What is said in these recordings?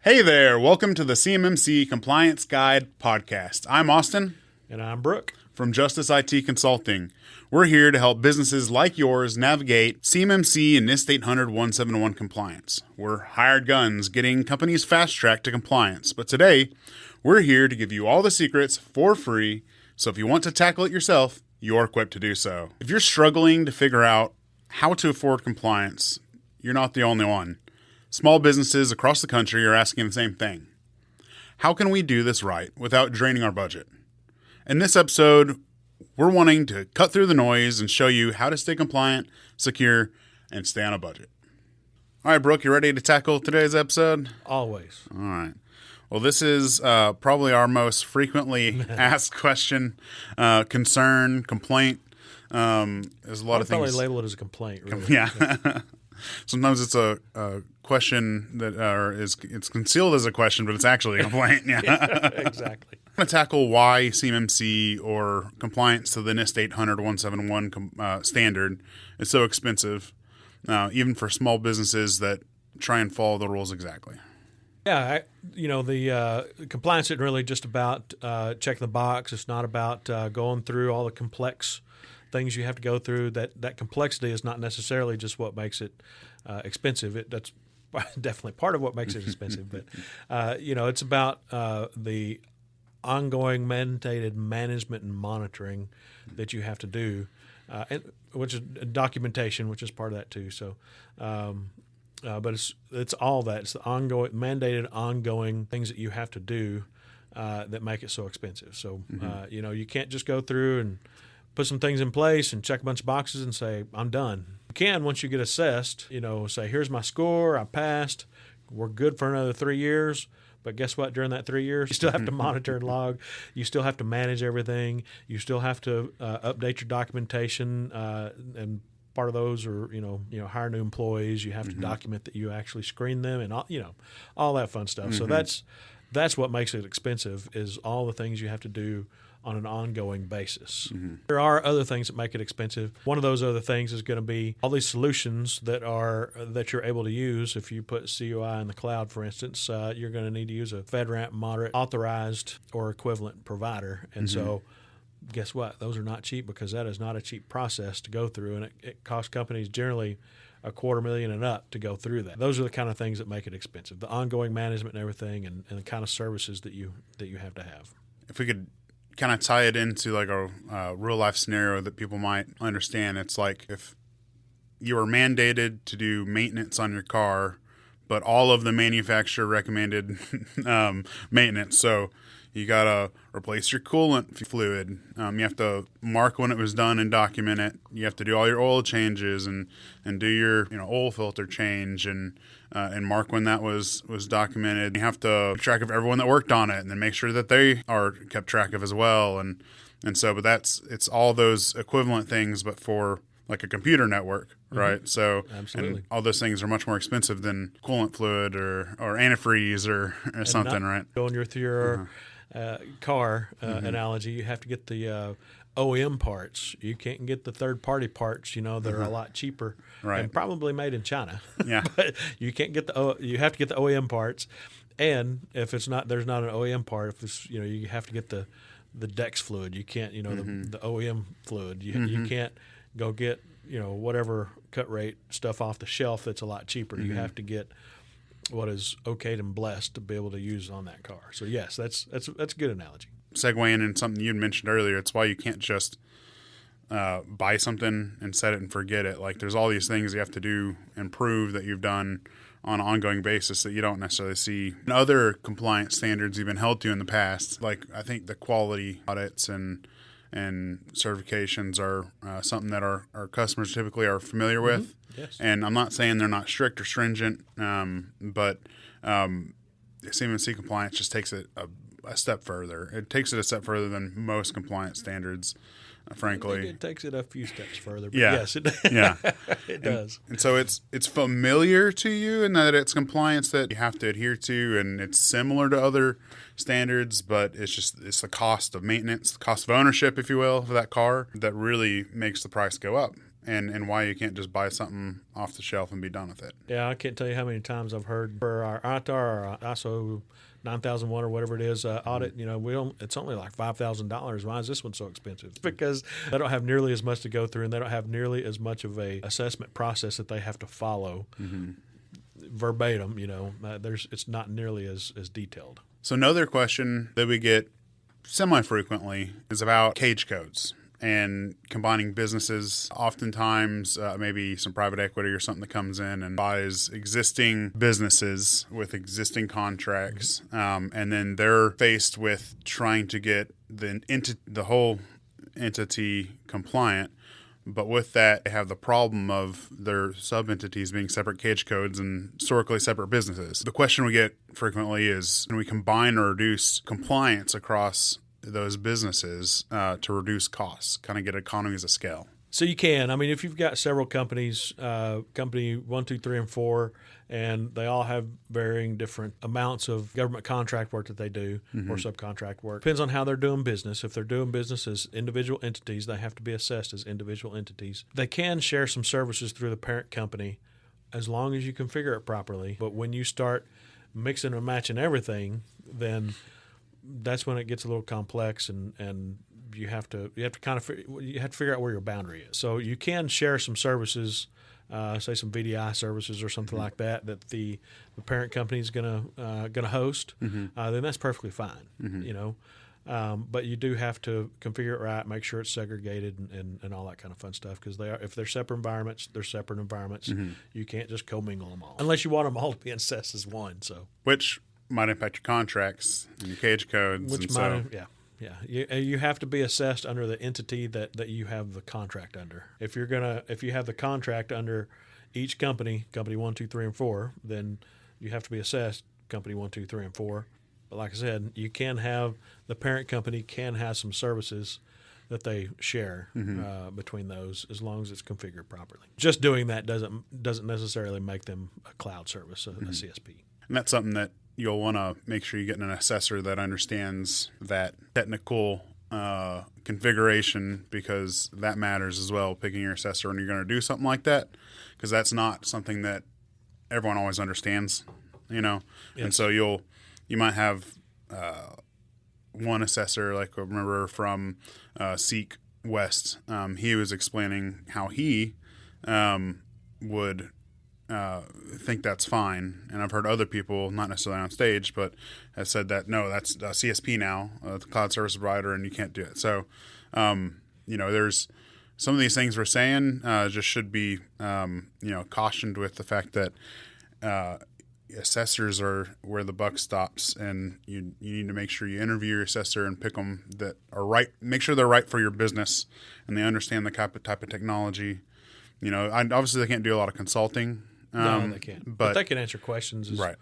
Hey there, welcome to the CMMC Compliance Guide Podcast. I'm Austin. And I'm Brooke. From Justice IT Consulting. We're here to help businesses like yours navigate CMMC and NIST 800-171 compliance. We're hired guns getting companies fast-tracked to compliance. But today, we're here to give you all the secrets for free, so if you want to tackle it yourself, you're equipped to do so. If you're struggling to figure out how to afford compliance, you're not the only one. Small businesses across the country are asking the same thing. How can we do this right without draining our budget? In this episode, we're wanting to cut through the noise and show you how to stay compliant, secure, and stay on a budget. All right, Brooke, you ready to tackle today's episode? Always. All right. Well, this is probably our most frequently asked question, concern, complaint. There's a lot of things. I'd probably label it as a complaint, really. Yeah. Sometimes it's a question that it's concealed as a question, but it's actually a complaint. Yeah, Exactly. I'm going to tackle why CMMC or compliance to the NIST 800-171 standard is so expensive, even for small businesses that try and follow the rules exactly. Yeah, the compliance isn't really just about checking the box. It's not about going through all the complex things you have to go through. That complexity is not necessarily just what makes it expensive. That's definitely part of what makes it expensive. But it's about the ongoing mandated management and monitoring that you have to do, which is documentation, which is part of that too. So, but it's all that. It's the mandated ongoing things that you have to do that make it so expensive. So you can't just go through and put some things in place and check a bunch of boxes and say, I'm done. You can, once you get assessed, say, here's my score, I passed, we're good for another 3 years. But guess what? During that 3 years, you still have to monitor and log. You still have to manage everything. You still have to update your documentation. And part of those are, hire new employees. You have to document that you actually screen them and all that fun stuff. So that's what makes it expensive, is all the things you have to do on an ongoing basis. There are other things that make it expensive. One of those other things is going to be all these solutions that you're able to use. If you put CUI in the cloud, for instance, you're going to need to use a FedRAMP moderate authorized or equivalent provider. And so guess what? Those are not cheap, because that is not a cheap process to go through, and it costs companies generally $250,000 and up to go through that. Those are the kind of things that make it expensive: the ongoing management and everything, and the kind of services that you have to have. If we could kind of tie it into like a real life scenario that people might understand, it's like if you are mandated to do maintenance on your car, but all of the manufacturer recommended maintenance. So you got to replace your coolant fluid. You have to mark when it was done and document it. You have to do all your oil changes and do your oil filter change and mark when that was documented. You have to keep track of everyone that worked on it and then make sure that they are kept track of as well. And so, but it's all those equivalent things, but for like a computer network, right? So, absolutely. And all those things are much more expensive than coolant fluid or antifreeze or something, right? Going through your car analogy, you have to get the OEM parts. You can't get the third-party parts, that are a lot cheaper, right, and probably made in China. Yeah, but you can't get you have to get the OEM parts, and if there's not an OEM part, if it's you have to get the DEX fluid. You can't the OEM fluid. You can't go get whatever cut rate stuff off the shelf that's a lot cheaper. You have to get what is okayed and blessed to be able to use on that car. So yes, that's a good analogy. Segueing in something you mentioned earlier, it's why you can't just buy something and set it and forget it. Like there's all these things you have to do and prove that you've done on an ongoing basis that you don't necessarily see in other compliance standards you've been held to in the past. Like I think the quality audits and certifications are something that our customers typically are familiar with. Yes. And I'm not saying they're not strict or stringent, but CMMC compliance just takes it a step further. It takes it a step further than most compliance standards, frankly. I think it takes it a few steps further. But yeah. Yes, it, yeah. it does. And so it's familiar to you in that it's compliance that you have to adhere to, and it's similar to other standards, but it's the cost of maintenance, the cost of ownership, if you will, of that car that really makes the price go up. and why you can't just buy something off the shelf and be done with it. Yeah, I can't tell you how many times I've heard for our ITAR or ISO 9001 or whatever it is audit, it's only like $5,000. Why is this one so expensive? Because they don't have nearly as much to go through, and they don't have nearly as much of a assessment process that they have to follow verbatim. It's not nearly as detailed. So another question that we get semi-frequently is about cage codes and combining businesses. Oftentimes, maybe some private equity or something that comes in and buys existing businesses with existing contracts, and then they're faced with trying to get the whole entity compliant. But with that, they have the problem of their sub-entities being separate cage codes and historically separate businesses. The question we get frequently is, can we combine or reduce compliance across those businesses to reduce costs, kind of get economies of scale? So you can. I mean, if you've got several companies, company 1, 2, 3, and 4, and they all have varying different amounts of government contract work that they do or subcontract work. Depends on how they're doing business. If they're doing business as individual entities, they have to be assessed as individual entities. They can share some services through the parent company as long as you configure it properly. But when you start mixing and matching everything, then that's when it gets a little complex, and you have to figure out where your boundary is. So you can share some services, say some VDI services or something like that the parent company is gonna host. Then that's perfectly fine. But you do have to configure it right, make sure it's segregated, and all that kind of fun stuff. Because if they're separate environments, they're separate environments. You can't just commingle them all unless you want them all to be assessed as one. So which might impact your contracts and your cage codes. You have to be assessed under the entity that you have the contract under. If you have the contract under each company 1, 2, 3, and 4, then you have to be assessed company 1, 2, 3, and 4. But like I said, the parent company can have some services that they share between those, as long as it's configured properly. Just doing that doesn't necessarily make them a cloud service, a CSP. And that's something that you'll want to make sure you get an assessor that understands that technical configuration, because that matters as well, picking your assessor when you're going to do something like that, because that's not something that everyone always understands, Yes. And so you might have one assessor, like I remember from Seek West, he was explaining how he would think that's fine, and I've heard other people, not necessarily on stage, but have said that no, that's a CSP now, the cloud service provider, and you can't do it. So, there's some of these things we're saying just should be, cautioned with the fact that assessors are where the buck stops, and you need to make sure you interview your assessor and pick them that are right. Make sure they're right for your business, and they understand the type of technology. Obviously they can't do a lot of consulting. No, they can't. But they can answer questions. Right.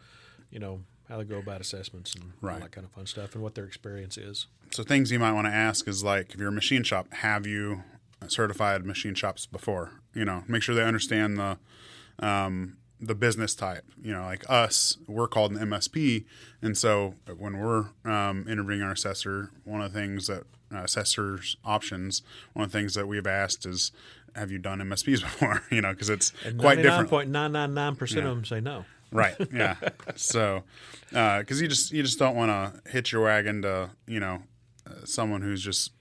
How they go about assessments and all that kind of fun stuff, and what their experience is. So things you might want to ask is, like, if you're a machine shop, have you certified machine shops before? Make sure they understand the business type. Like us, we're called an MSP, and so when we're interviewing our assessor, one of the things that assessors options, one of the things that we've asked is, have you done MSPs before? Because it's quite different. 99.999% of them say no. Right. Yeah. So, because you just don't want to hitch your wagon to someone who's just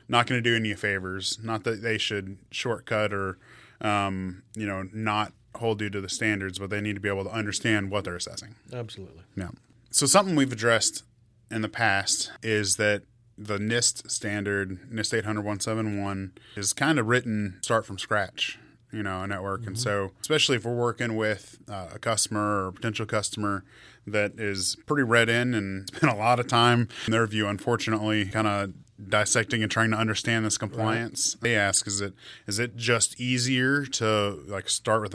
not going to do any favors. Not that they should shortcut or not hold you to the standards, but they need to be able to understand what they're assessing. Absolutely. Yeah. So something we've addressed in the past is that the NIST standard, NIST 800-171, is kind of written start from scratch, a network. And so especially if we're working with a customer or a potential customer that is pretty read in and spent a lot of time in their view, unfortunately, kind of dissecting and trying to understand this compliance. Right. They ask, is it just easier to start with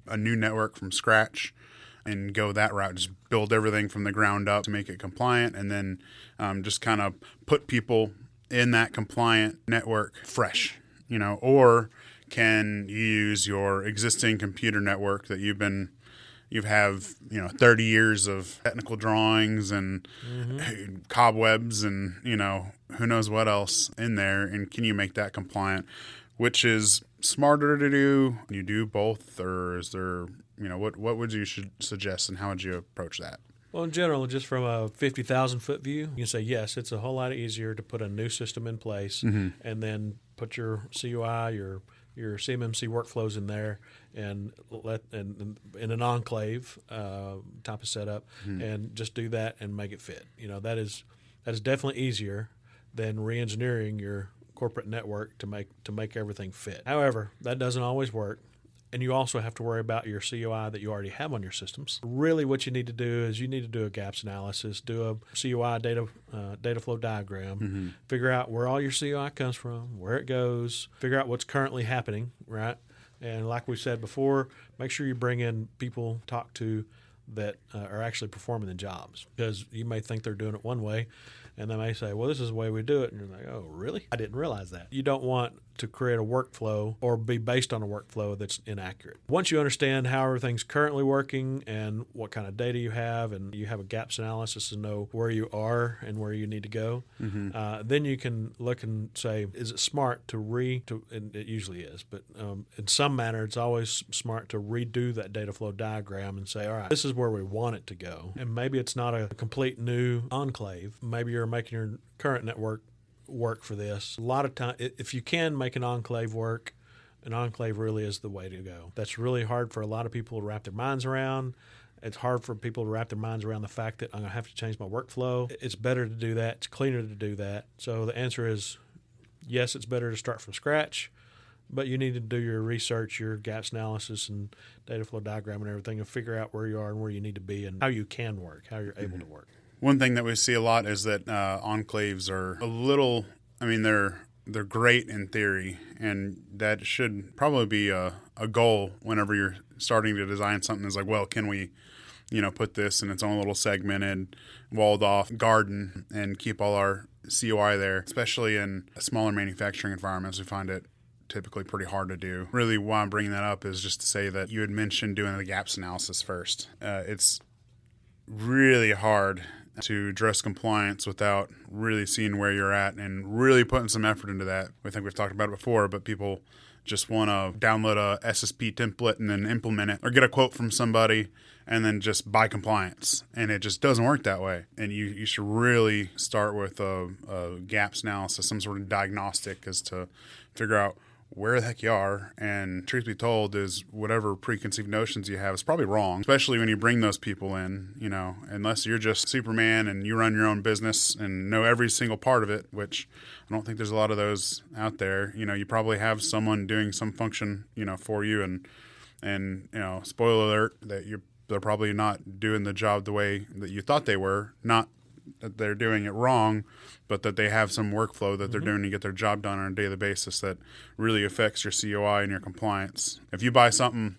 a new network from scratch and go that route, just build everything from the ground up to make it compliant, and then just kind of put people in that compliant network fresh, or can you use your existing computer network that you have 30 years of technical drawings and cobwebs and who knows what else in there, and can you make that compliant which is smarter to do? You do both, or is there, what would you suggest, and how would you approach that? Well, in general, just from a 50,000-foot view, you can say, yes, it's a whole lot easier to put a new system in place and then put your CUI, your CMMC workflows in there and in an Enclave type of setup and just do that and make it fit. That is definitely easier than re-engineering your corporate network to make everything fit. However, that doesn't always work. And you also have to worry about your CUI that you already have on your systems. Really what you need to do is you need to do a gaps analysis, do a CUI data flow diagram, figure out where all your CUI comes from, where it goes, figure out what's currently happening, right? And like we said before, make sure you bring in people, talk to that are actually performing the jobs, because you may think they're doing it one way and they may say, well, this is the way we do it. And you're like, oh, really? I didn't realize that. You don't want to create a workflow or be based on a workflow that's inaccurate. Once you understand how everything's currently working and what kind of data you have, and you have a gaps analysis to know where you are and where you need to go, then you can look and say, is it smart and it usually is, but in some manner, it's always smart to redo that data flow diagram and say, all right, this is where we want it to go. And maybe it's not a complete new Enclave. Maybe you're making your current network work for this. A lot of time, if you can make an Enclave work, an Enclave really is the way to go. That's really hard for a lot of people to wrap their minds around. It's hard for people to wrap their minds around the fact that I'm going to have to change my workflow. It's better to do that. It's cleaner to do that. So the answer is yes, it's better to start from scratch, but you need to do your research, your gaps analysis and data flow diagram and everything, and figure out where you are and where you need to be and how you can work, how you're able to work. One thing that we see a lot is that Enclaves are a little, they're great in theory, and that should probably be a goal whenever you're starting to design something. Is like, well, can we, put this in its own little segmented, walled off garden and keep all our COI there, especially in smaller manufacturing environments. We find it typically pretty hard to do. Really, why I'm bringing that up is just to say that you had mentioned doing the gaps analysis first. It's really hard to address compliance without really seeing where you're at and really putting some effort into that. I think we've talked about it before, but people just want to download a SSP template and then implement it, or get a quote from somebody and then just buy compliance. And it just doesn't work that way. And you should really start with a gaps analysis, some sort of diagnostic, as to figure out where the heck you are. And truth be told is whatever preconceived notions you have is probably wrong, especially when you bring those people in, unless you're just Superman and you run your own business and know every single part of it, which I don't think there's a lot of those out there. You probably have someone doing some function, for you, and spoiler alert, that they're probably not doing the job the way that you thought they were, not that they're doing it wrong, but that they have some workflow that they're doing to get their job done on a daily basis that really affects your COI and your compliance. If you buy something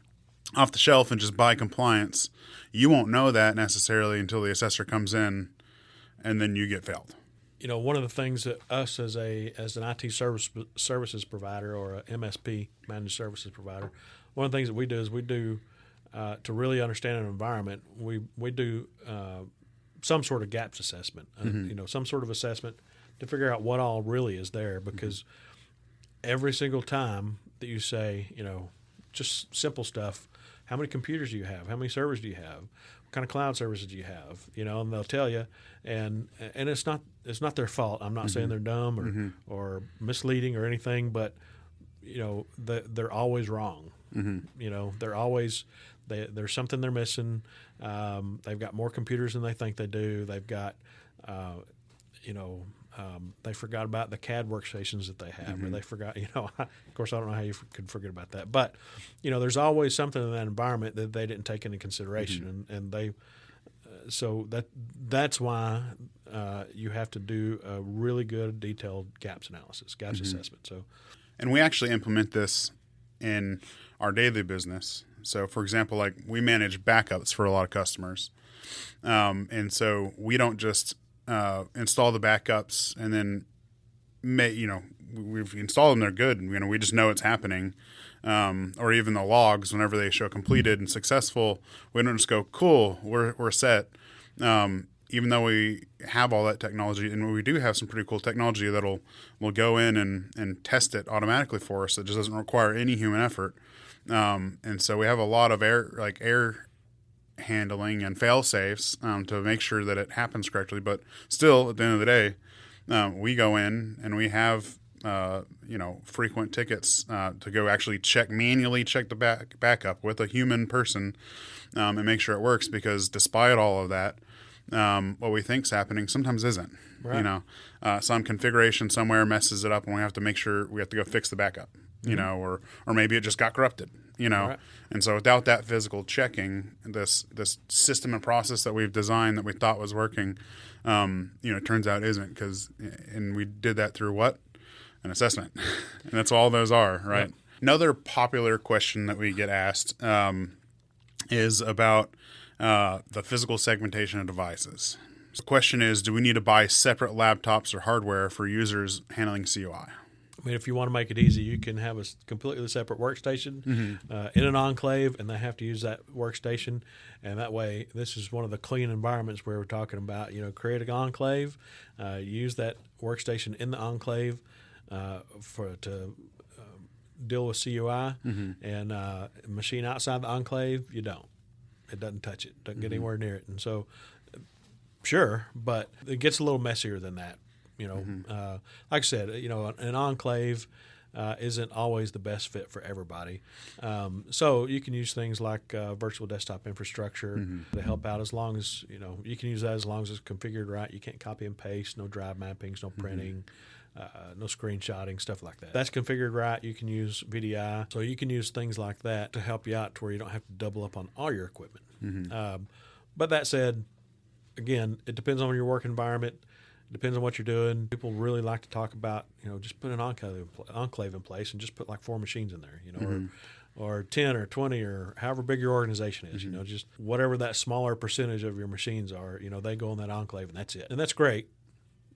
off the shelf and just buy compliance, you won't know that necessarily until the assessor comes in, and then you get failed. One of the things that us as an IT services provider, or a MSP, managed services provider, one of the things that we do is to really understand an environment, we do some sort of gaps assessment, some sort of assessment to figure out what all really is there, because every single time that you say, just simple stuff, how many computers do you have? How many servers do you have? What kind of cloud services do you have? And they'll tell you, and it's not their fault. I'm not saying they're dumb or misleading or anything, but they're always wrong. They're always there's something they're missing. They've got more computers than they think they do. They've got, they forgot about the CAD workstations that they have, or they forgot, of course, I don't know how you could forget about that. But, there's always something in that environment that they didn't take into consideration. And they, so that's why you have to do a really good detailed gaps analysis, gaps assessment. And we actually implement this in our daily business. So, for example, like we manage backups for a lot of customers. And so we don't just install the backups and then, we've installed them, they're good. We just know it's happening. Or even the logs, whenever they show completed and successful, we don't just go, cool, we're set. even though we have all that technology, and we do have some pretty cool technology that'll will go in and test it automatically for us, it just doesn't require any human effort. And so we have a lot of air handling and fail safes to make sure that it happens correctly. But still, at the end of the day, we go in and we have frequent tickets to go actually manually check the backup with a human person and make sure it works, because despite all of that, what we think's happening sometimes isn't. Right. Some configuration somewhere messes it up, and we have to make sure we have to go fix the backup. Or maybe it just got corrupted. Right. And so without that physical checking, this system and process that we've designed that we thought was working, it turns out isn't, and we did that through what? An assessment. And that's all those are, right? Yep. Another popular question that we get asked is about the physical segmentation of devices. So the question is, do we need to buy separate laptops or hardware for users handling CUI? I mean, if you want to make it easy, you can have a completely separate workstation in an enclave, and they have to use that workstation. And that way, this is one of the clean environments where we're talking about, create an enclave, use that workstation in the enclave to deal with CUI, and machine outside the enclave, you don't. It doesn't touch it, doesn't get anywhere near it. And so, sure, but it gets a little messier than that. Like I said, an enclave isn't always the best fit for everybody. So you can use things like virtual desktop infrastructure to help out, as long as, you can use that as long as it's configured right. You can't copy and paste, no drive mappings, no printing, no screenshotting, stuff like that. That's configured right. You can use VDI. So you can use things like that to help you out to where you don't have to double up on all your equipment. But that said, again, it depends on your work environment. Depends on what you're doing. People really like to talk about, just put an enclave in place and just put like 4 machines in there, or 10 or 20 or however big your organization is, just whatever that smaller percentage of your machines are, they go in that enclave and that's it. And that's great.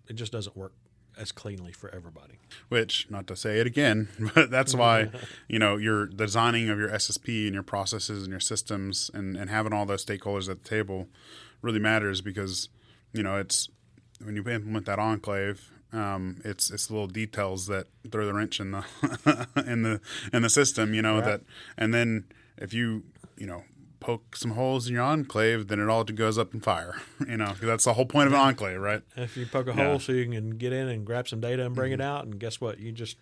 It just doesn't work as cleanly for everybody. Which, not to say it again, but that's why, your designing of your SSP and your processes and your systems and having all those stakeholders at the table really matters, because, it's, when you implement that enclave, it's the little details that throw the wrench in the in the system, Right. that, and then if you poke some holes in your enclave, then it all goes up in fire, because that's the whole point of an enclave, right? If you poke a hole so you can get in and grab some data and bring it out, and guess what? You just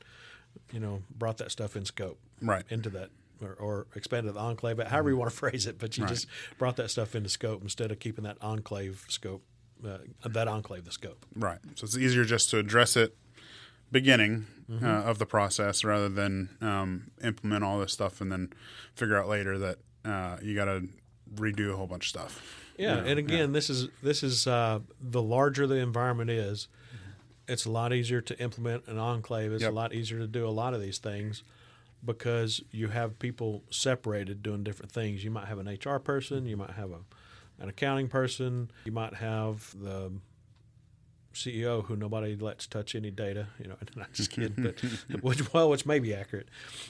brought that stuff in scope, right, into that. Or expanded the enclave, but however you want to phrase it, but you just brought that stuff into scope instead of keeping that enclave scope. The scope. Right. So it's easier just to address it beginning of the process, rather than implement all this stuff and then figure out later that you got to redo a whole bunch of stuff. Yeah, and again, this is the larger the environment is, it's a lot easier to implement an enclave. It's a lot easier to do a lot of these things, because you have people separated doing different things. You might have an HR person, you might have an accounting person, you might have the CEO who nobody lets touch any data, not just kidding, but which may be accurate.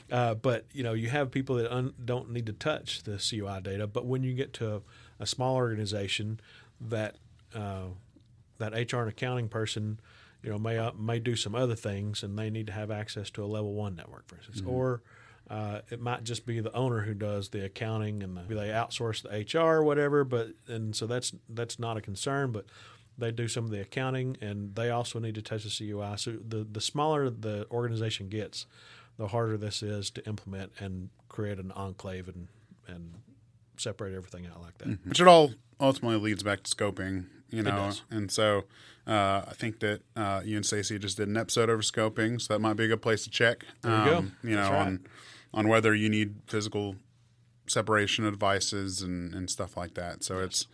But you have people that don't need to touch the CUI data. But when you get to a small organization, that HR and accounting person, may do some other things, and they need to have access to a level 1 network, for instance, or it might just be the owner who does the accounting, and they outsource the HR or whatever. And so that's not a concern, but they do some of the accounting, and they also need to touch the CUI. So the smaller the organization gets, the harder this is to implement and create an enclave and separate everything out like that. Which it all ultimately leads back to scoping, It does. And so I think that you and Stacey just did an episode over scoping, so that might be a good place to check. There you go. On whether you need physical separation of devices and stuff like that. So it's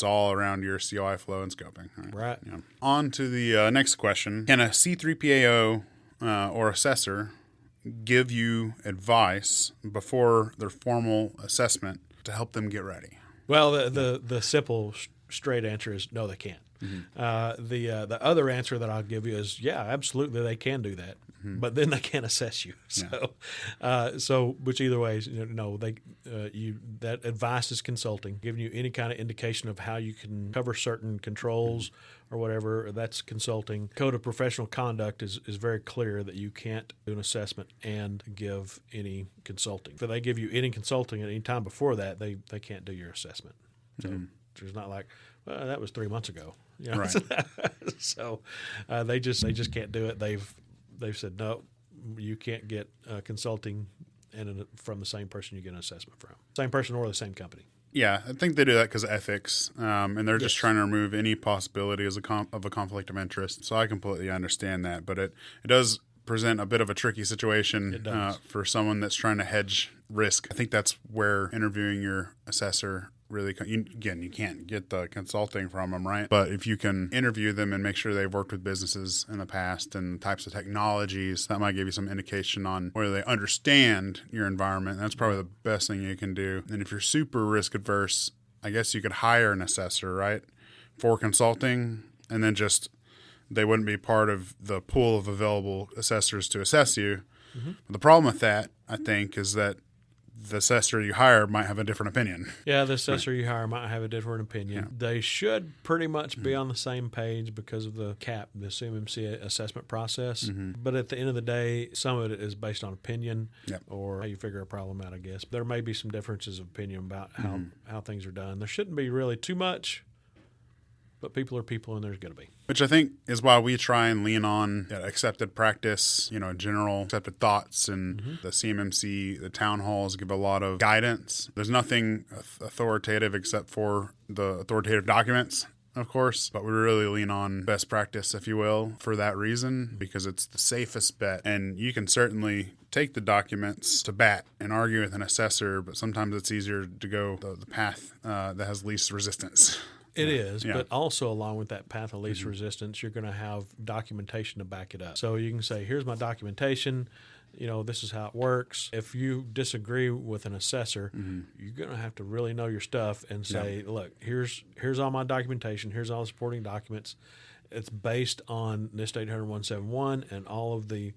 all around your CUI flow and scoping. Right. On to the next question. Can a C3PAO or assessor give you advice before their formal assessment to help them get ready? Well, the simple, straight answer is no, they can't. The other answer that I'll give you is, yeah, absolutely, they can do that. but then they can't assess you. So, which either way, that advice is consulting, giving you any kind of indication of how you can cover certain controls or whatever. That's consulting. Code of professional conduct is very clear that you can't do an assessment and give any consulting. If they give you any consulting at any time before that, they can't do your assessment. So it's not like, well, that was 3 months ago. Right. So they just can't do it. They've said no, you can't get consulting from the same person you get an assessment from. Same person or the same company. Yeah, I think they do that because of ethics, and they're just trying to remove any possibility of a conflict of interest. So I completely understand that, but it does present a bit of a tricky situation for someone that's trying to hedge risk. I think that's where interviewing your assessor really, you can't get the consulting from them, right? But if you can interview them and make sure they've worked with businesses in the past and types of technologies, that might give you some indication on whether they understand your environment. That's probably the best thing you can do. And if you're super risk adverse, I guess you could hire an assessor, right, for consulting, and then they wouldn't be part of the pool of available assessors to assess you. But the problem with that, I think, is that the assessor you hire might have a different opinion. Yeah, the assessor you hire might have a different opinion. Yeah. They should pretty much be on the same page because of the CAP, the CMMC assessment process. But at the end of the day, some of it is based on opinion or how you figure a problem out, I guess. There may be some differences of opinion about how things are done. There shouldn't be really too much, but people are people, and there's going to be. Which I think is why we try and lean on accepted practice, general accepted thoughts, and the CMMC, the town halls give a lot of guidance. There's nothing authoritative except for the authoritative documents, of course, but we really lean on best practice, if you will, for that reason, because it's the safest bet. And you can certainly take the documents to bat and argue with an assessor, but sometimes it's easier to go the path that has least resistance. It is, but also along with that path of least resistance, you're going to have documentation to back it up. So you can say, here's my documentation, this is how it works. If you disagree with an assessor, you're going to have to really know your stuff and say, look, here's all my documentation, here's all the supporting documents. It's based on NIST 800-171 and all the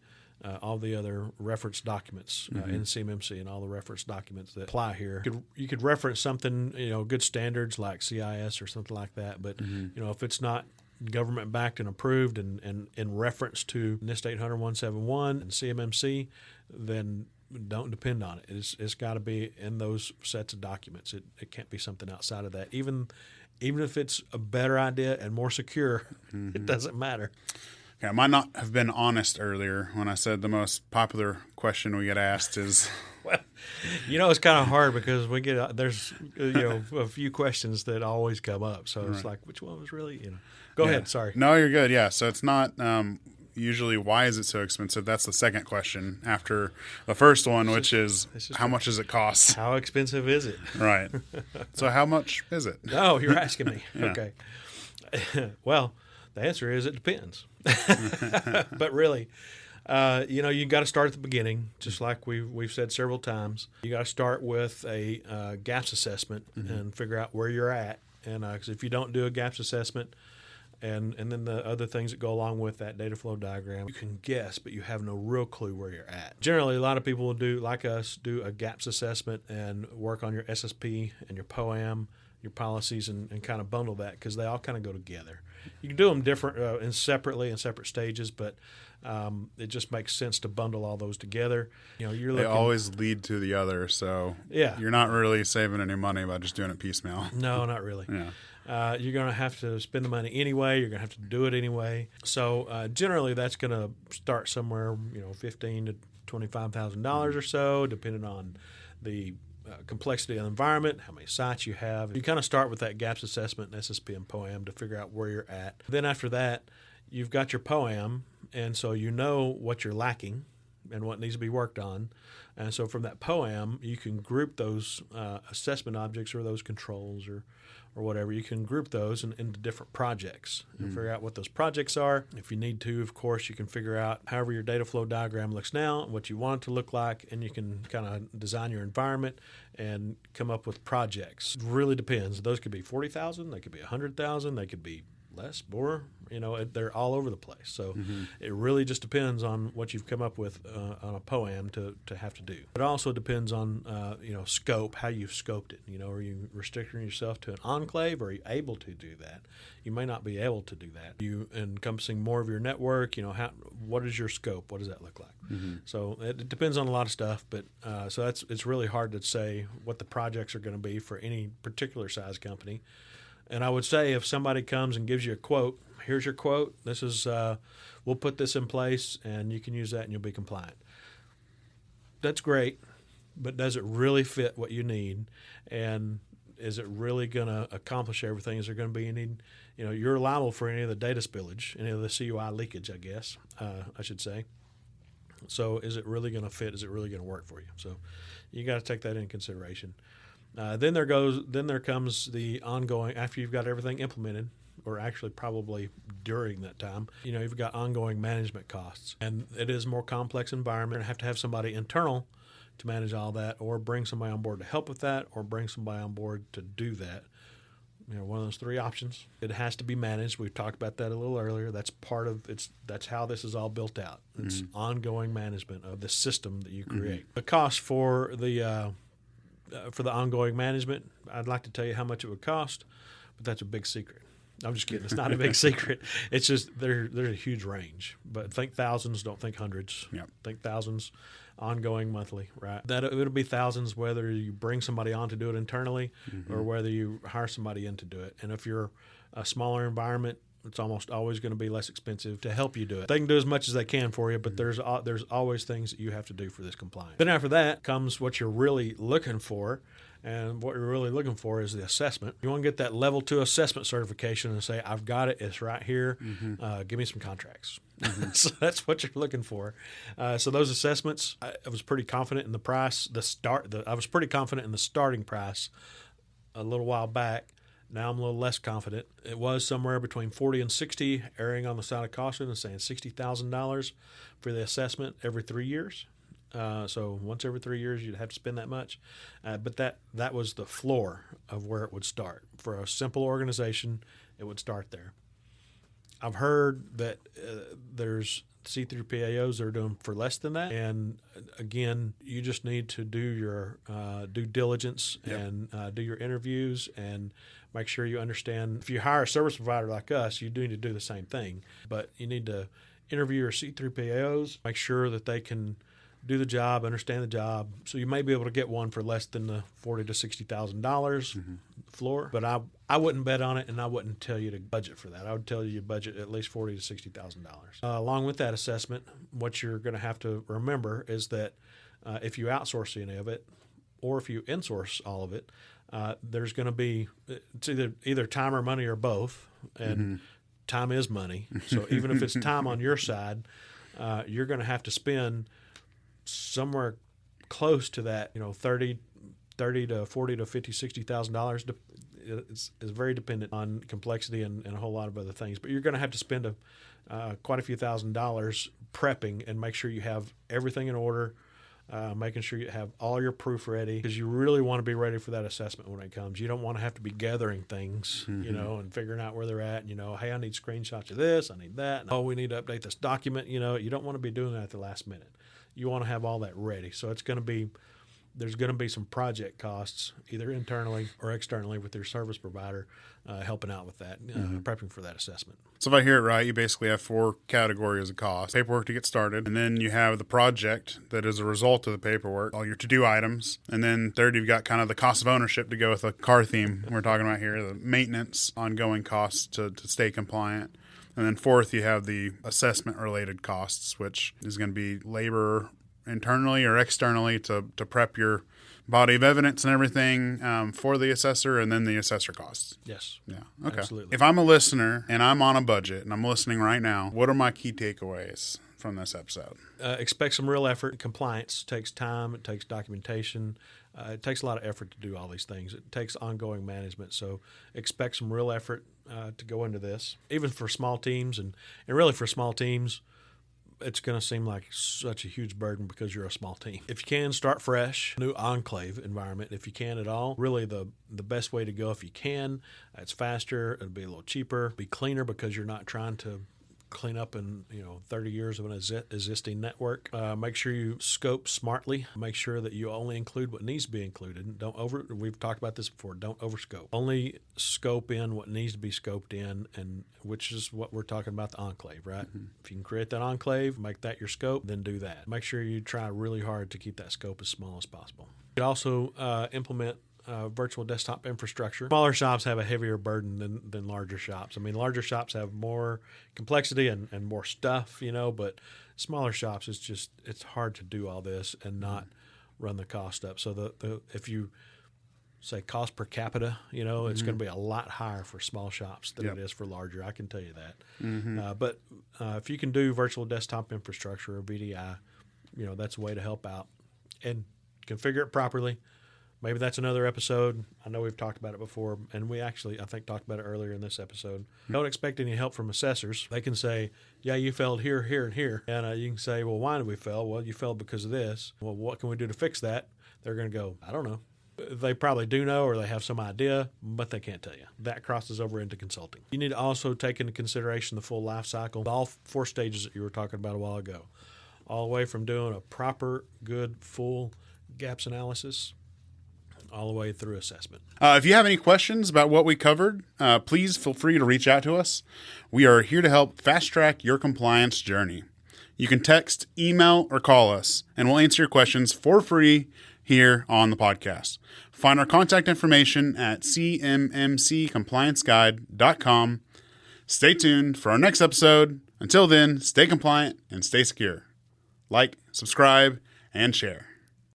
other reference documents in CMMC and all the reference documents that apply here. You could reference something, good standards like CIS or something like that. But, if it's not government backed and approved and in reference to NIST 800-171 and CMMC, then don't depend on it. It's got to be in those sets of documents. It can't be something outside of that. Even if it's a better idea and more secure, it doesn't matter. Okay, I might not have been honest earlier when I said the most popular question we get asked is... Well, it's kind of hard because there's a few questions that always come up. So it's like, which one was really, Go ahead, sorry. No, you're good, yeah. So it's not usually why is it so expensive? That's the second question after the first one, which is how much does it cost? How expensive is it? Right. So how much is it? No, you're asking me. Okay. Well, the answer is it depends. But really, you got to start at the beginning, just like we've said several times. You got to start with a gaps assessment and figure out where you're at. And 'cause if you don't do a gaps assessment and then the other things that go along with that data flow diagram, you can guess, but you have no real clue where you're at. Generally, a lot of people will do a gaps assessment and work on your SSP and your POAM, your policies, and kind of bundle that because they all kind of go together. You can do them different and separately in separate stages, but it just makes sense to bundle all those together. They always lead to the other, so you're not really saving any money by just doing it piecemeal. No, not really. You're going to have to spend the money anyway. You're going to have to do it anyway. So generally, that's going to start somewhere, $15,000 to $25,000 or so, depending on the complexity of the environment, how many sites you have. You kind of start with that gaps assessment and SSP and POAM to figure out where you're at. Then after that, you've got your POAM, and so you know what you're lacking and what needs to be worked on. And so from that POAM, you can group those assessment objects or those controls or whatever. You can group those into different projects and figure out what those projects are. If you need to, of course, you can figure out however your data flow diagram looks now, what you want it to look like, and you can kind of design your environment and come up with projects. It really depends. Those could be $40,000, they could be $100,000, they could be less, more. They're all over the place. So it really just depends on what you've come up with on a POAM to have to do. It also depends on scope, how you've scoped it. Are you restricting yourself to an enclave, or are you able to do that? You may not be able to do that. You encompassing more of your network. What is your scope? What does that look like? So it depends on a lot of stuff. But so it's really hard to say what the projects are going to be for any particular size company. And I would say if somebody comes and gives you a quote, here's your quote. This is we'll put this in place, and you can use that, and you'll be compliant. That's great, but does it really fit what you need? And is it really going to accomplish everything? Is there going to be any? You're liable for any of the data spillage, any of the CUI leakage, I guess I should say. So is it really going to fit? Is it really going to work for you? So you got to take that into consideration. Then there comes the ongoing, after you've got everything implemented, or actually probably during that time, you've got ongoing management costs. And it is a more complex environment. You have somebody internal to manage all that, or bring somebody on board to help with that, or bring somebody on board to do that. One of those three options. It has to be managed. We've talked about that a little earlier. That's part of that's how this is all built out. It's ongoing management of the system that you create. The cost for the ongoing management, I'd like to tell you how much it would cost, but that's a big secret. I'm just kidding. It's not a big secret. It's just there's a huge range. But think thousands, don't think hundreds. Yep. Think thousands, ongoing monthly, right? That it'll be thousands whether you bring somebody on to do it internally or whether you hire somebody in to do it. And if you're a smaller environment, it's almost always going to be less expensive to help you do it. They can do as much as they can for you, but there's always things that you have to do for this compliance. Then after that comes what you're really looking for, and what you're really looking for is the assessment. You want to get that level 2 assessment certification and say, I've got it, it's right here, give me some contracts. So that's what you're looking for. So those assessments, I was pretty confident in the price. I was pretty confident in the starting price a little while back. Now I'm a little less confident. It was somewhere between 40 and 60, erring on the side of caution and saying $60,000 for the assessment every 3 years. So once every 3 years, you'd have to spend that much. But that was the floor of where it would start. For a simple organization, it would start there. I've heard that there's see-through PAOs that are doing for less than that. And again, you just need to do your due diligence and do your interviews and make sure you understand. If you hire a service provider like us, you do need to do the same thing. But you need to interview your see-through PAOs, make sure that they can do the job, understand the job. So you may be able to get one for less than the $40,000 to $60,000 floor. But I wouldn't bet on it, and I wouldn't tell you to budget for that. I would tell you to budget at least $40,000 to $60,000. Along with that assessment, what you're going to have to remember is that if you outsource any of it, or if you insource all of it, there's going to be it's either time or money or both, and time is money. So even if it's time on your side, you're going to have to spend somewhere close to that, $30,000 to $40,000 to $50,000, $60,000. It's very dependent on complexity and a whole lot of other things. But you're going to have to spend quite a few $1,000s prepping and make sure you have everything in order, making sure you have all your proof ready, because you really want to be ready for that assessment when it comes. You don't want to have to be gathering things, and figuring out where they're at. Hey, I need screenshots of this, I need that. Oh, we need to update this document. You don't want to be doing that at the last minute. You want to have all that ready. So there's going to be some project costs, either internally or externally with your service provider, helping out with that, prepping for that assessment. So if I hear it right, you basically have 4 categories of costs. Paperwork to get started, and then you have the project that is a result of the paperwork, all your to-do items, and then third, you've got kind of the cost of ownership to go with the car theme we're talking about here, the maintenance, ongoing costs to stay compliant. And then fourth, you have the assessment-related costs, which is going to be labor internally or externally to prep your body of evidence and everything for the assessor, and then the assessor costs. Yes. Yeah. Okay. Absolutely. If I'm a listener and I'm on a budget and I'm listening right now, what are my key takeaways from this episode? Expect some real effort. Compliance takes time. It takes documentation. It takes a lot of effort to do all these things. It takes ongoing management. So expect some real effort to go into this, even for small teams. And really for small teams, it's going to seem like such a huge burden because you're a small team. If you can, start fresh. New Enclave environment, if you can at all. Really the best way to go if you can. It's faster. It'll be a little cheaper. Be cleaner because you're not trying to clean up in 30 years of an existing network. Make sure you scope smartly. Make sure that you only include what needs to be included. We've talked about this before. Don't overscope. Only scope in what needs to be scoped in, and which is what we're talking about, the Enclave, right? Mm-hmm. If you can create that Enclave, make that your scope, then do that. Make sure you try really hard to keep that scope as small as possible. You could also implement virtual desktop infrastructure. Smaller shops have a heavier burden than larger shops. I mean, larger shops have more complexity and more stuff, but smaller shops, it's hard to do all this and not run the cost up. So if you say cost per capita, it's going to be a lot higher for small shops than it is for larger. I can tell you that. Mm-hmm. But if you can do virtual desktop infrastructure or VDI, that's a way to help out and configure it properly. Maybe that's another episode. I know we've talked about it before, and we actually, I think, talked about it earlier in this episode. Don't expect any help from assessors. They can say, yeah, you failed here, here, and here. And you can say, well, why did we fail? Well, you failed because of this. Well, what can we do to fix that? They're going to go, I don't know. They probably do know, or they have some idea, but they can't tell you. That crosses over into consulting. You need to also take into consideration the full life cycle, all 4 stages that you were talking about a while ago, all the way from doing a proper, good, full gaps analysis all the way through assessment. If you have any questions about what we covered, please feel free to reach out to us. We are here to help fast-track your compliance journey. You can text, email, or call us, and we'll answer your questions for free here on the podcast. Find our contact information at CMMCComplianceGuide.com. Stay tuned for our next episode. Until then, stay compliant and stay secure. Like, subscribe, and share.